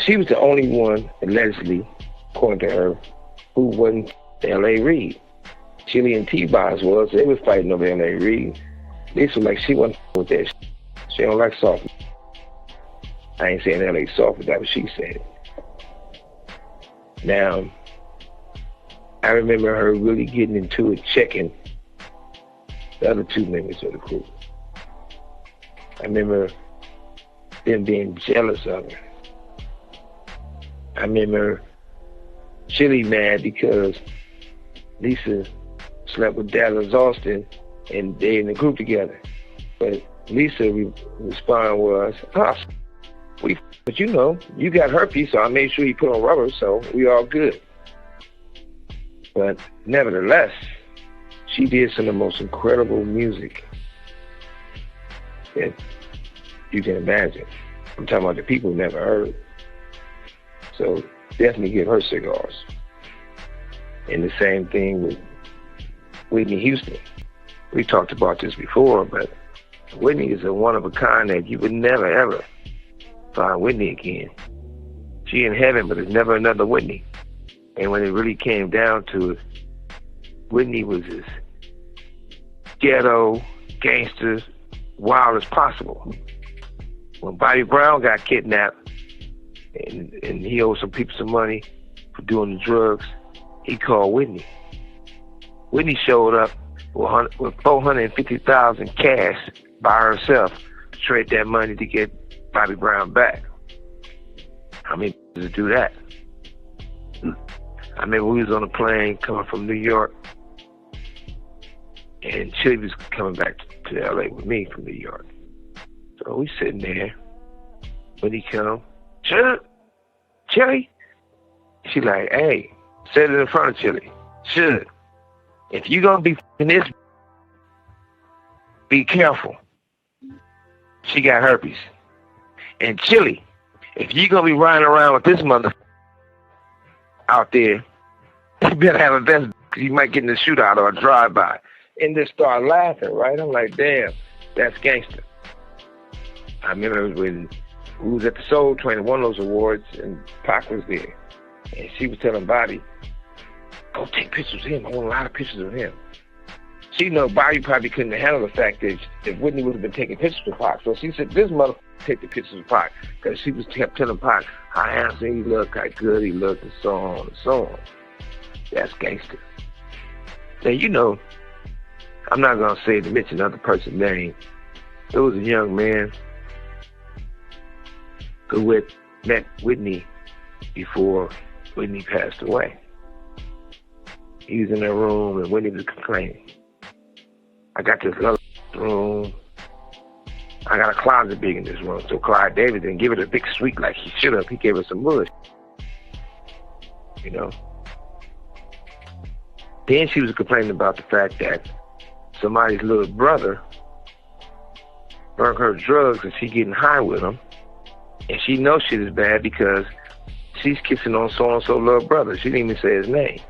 she was the only one, allegedly, according to her, who wasn't L.A. Reid. Chili and T-Boz was. They was fighting over L.A. Reid. Lisa was like, she wasn't with that shit. She don't like soft. I ain't saying L.A. soft, but that's what she said. Now, I remember her really getting into it, checking the other two members of the crew. I remember them being jealous of her. I remember Chili mad because Lisa slept with Dallas Austin and they in the group together. But Lisa respond was, but you know, you got herpes, so I made sure you put on rubber, so we all good. But nevertheless, she did some of the most incredible music that you can imagine. I'm talking about the people who never heard. So definitely give her cigars. And the same thing with Whitney Houston. We talked about this before, but Whitney is a one of a kind that you would never ever find Whitney again. She in heaven, but there's never another Whitney. And when it really came down to it, Whitney was as ghetto, gangster, wild as possible. When Bobby Brown got kidnapped and he owed some people some money for doing the drugs, he called Whitney. Whitney showed up with $450,000 cash by herself to trade that money to get Bobby Brown back. How many to do that? I remember we was on a plane coming from New York, and Chili was coming back to L.A. with me from New York. So we sitting there. When he come, Chili? She like, hey, said it in front of Chili. Suge, if you gonna be f***ing this, be careful. She got herpes. And Chili, if you gonna be riding around with this mother out there, you better have a vest, because you might get in a shootout or a drive-by. And just start laughing, right? I'm like, damn, that's gangster. I remember when we was at the Soul Train at one of those awards, and Pac was there. And she was telling Bobby, go take pictures of him. I want a lot of pictures of him. She know Bobby probably couldn't handle the fact that if Whitney would have been taking pictures of Pac. So she said, this mother take the pictures of Pac. Because she was kept telling Pac how handsome he looked, how good he looked, and so on and so on. That's gangster. Now, you know, I'm not going to say to mention another person's name. There was a young man who met Whitney before Whitney passed away. He was in that room and Whitney was complaining. I got this little room. I got a closet big in this room. So Clyde David didn't give it a big suite like he should have. He gave her some wood. You know? Then she was complaining about the fact that somebody's little brother burned her drugs and she getting high with him. And she knows shit is bad because she's kissing on so-and-so little brother. She didn't even say his name.